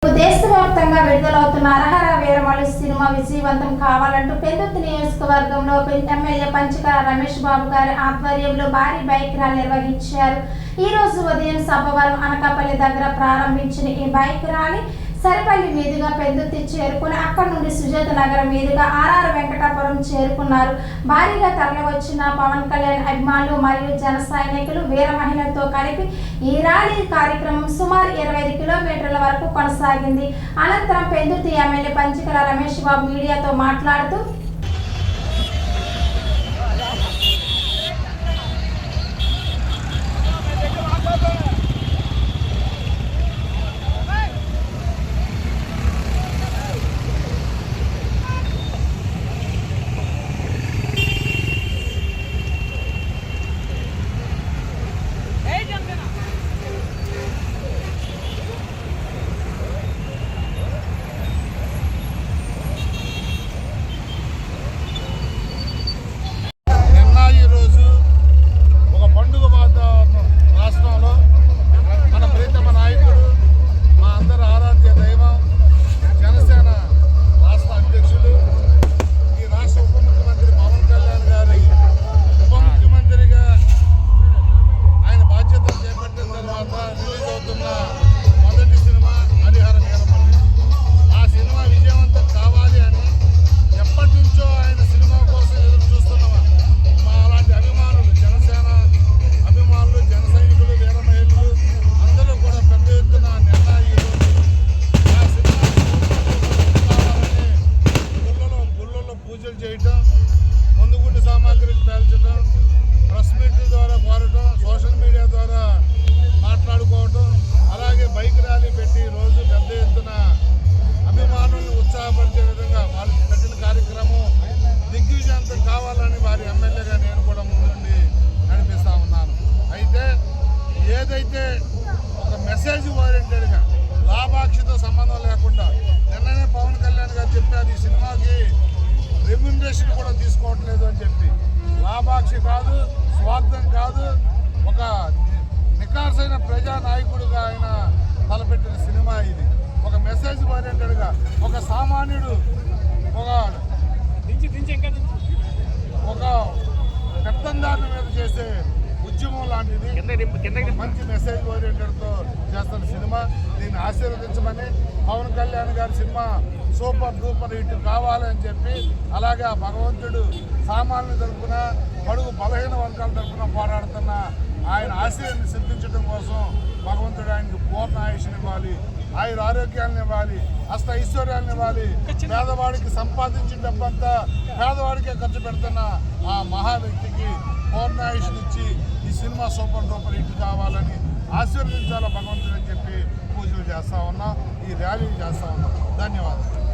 దేశవ్యాప్తంగా విడుదలవుతున్న హరహర వీరమల్లు సినిమా విజయవంతం కావాలంటూ పెందుర్తి నియోజకవర్గంలో ఎమ్మెల్యే పంచకర రమేష్ బాబు గారి ఆధ్వర్యంలో భారీ బైక్ ర్యాలీ నిర్వహించారు. ఈ రోజు ఉదయం సభవరం అనకాపల్లి దగ్గర ప్రారంభించిన ఈ బైక్ ర్యాలీ సరిపల్లి మీదుగా పెందుర్తి చేరుకుని అక్కడి నుండి సుజాత నగరం మీదుగా ఆర్ఆర్ వెంకటాపురం చేరుకున్నారు. భారీగా తరలివచ్చిన పవన్ కళ్యాణ్ అభిమానులు మరియు జన సైనికులు వీర మహిళలతో కలిపి ఈ ర్యాలీ కార్యక్రమం సుమారు 25 కిలోమీటర్ల వరకు కొనసాగింది. అనంతరం పెందుర్తి ఎమ్మెల్యే పంచకర రమేష్ బాబు మీడియాతో మాట్లాడుతూ చేయటం, ముందుగుండి సామాగ్రి పేల్చడం, ప్రెస్ మీట్ల ద్వారా కోరటం, సోషల్ మీడియా ద్వారా మాట్లాడుకోవటం, అలాగే బైక్ ర్యాలీ పెట్టి రోజు పెద్ద ఎత్తున అభిమానులను ఉత్సాహపరిచే విధంగా వాళ్ళు పెట్టిన కార్యక్రమం దిగ్విజయంతం కావాలని వారి ఎమ్మెల్యేగా నేను కూడా ముందుండి నడిపిస్తూ ఉన్నాను. అయితే ఏదైతే ఒక మెసేజ్ ఓరియంటెడ్గా లాభాక్షితో సంబంధం లేకుండా నిన్ననే పవన్ కళ్యాణ్ గారు చెప్పారు, ఈ సినిమాకి రెమ్యునరేషన్ కూడా తీసుకోవట్లేదు అని చెప్పి. లాభాక్షి కాదు, స్వార్థం కాదు, ఒక నికార్సైన ప్రజానాయకుడిగా ఆయన తలపెట్టిన సినిమా ఇది. ఒక మెసేజ్ ఓరియంటెడ్గా ఒక సామాన్యుడు ఒక పెత్తందారుల మీద చేసే ఉద్యమం లాంటిది, మంచి మెసేజ్ ఓరియంటెడ్తో చేస్తున్న సినిమా. దీన్ని ఆశీర్వదించమని, పవన్ కళ్యాణ్ గారి సినిమా సూపర్ డూపర్ హిట్ కావాలని చెప్పి, అలాగే ఆ భగవంతుడు సామాన్యుల తరఫున, బడుగు బలహీన వర్గాల తరఫున పోరాడుతున్న ఆయన ఆశయాన్ని సిద్ధించడం కోసం భగవంతుడు ఆయనకు పూర్ణ ఆయుష్ని ఇవ్వాలి, ఆయన ఆరోగ్యాలను ఇవ్వాలి, హస్త ఐశ్వర్యాలను ఇవ్వాలి. పేదవాడికి సంపాదించిన డబ్బంతా పేదవాడికే ఖర్చు పెడుతున్న ఆ మహా వ్యక్తికి పూర్ణాయుష్నిచ్చి ఈ సినిమా సూపర్ డూపర్ హిట్ కావాలని ఆశీర్వదించాలా భగవంతుడు అని చెప్పి పూజలు చేస్తూ ఉన్నాం, ఈ ర్యాలీ చేస్తూ ఉన్నాం. ధన్యవాదాలు.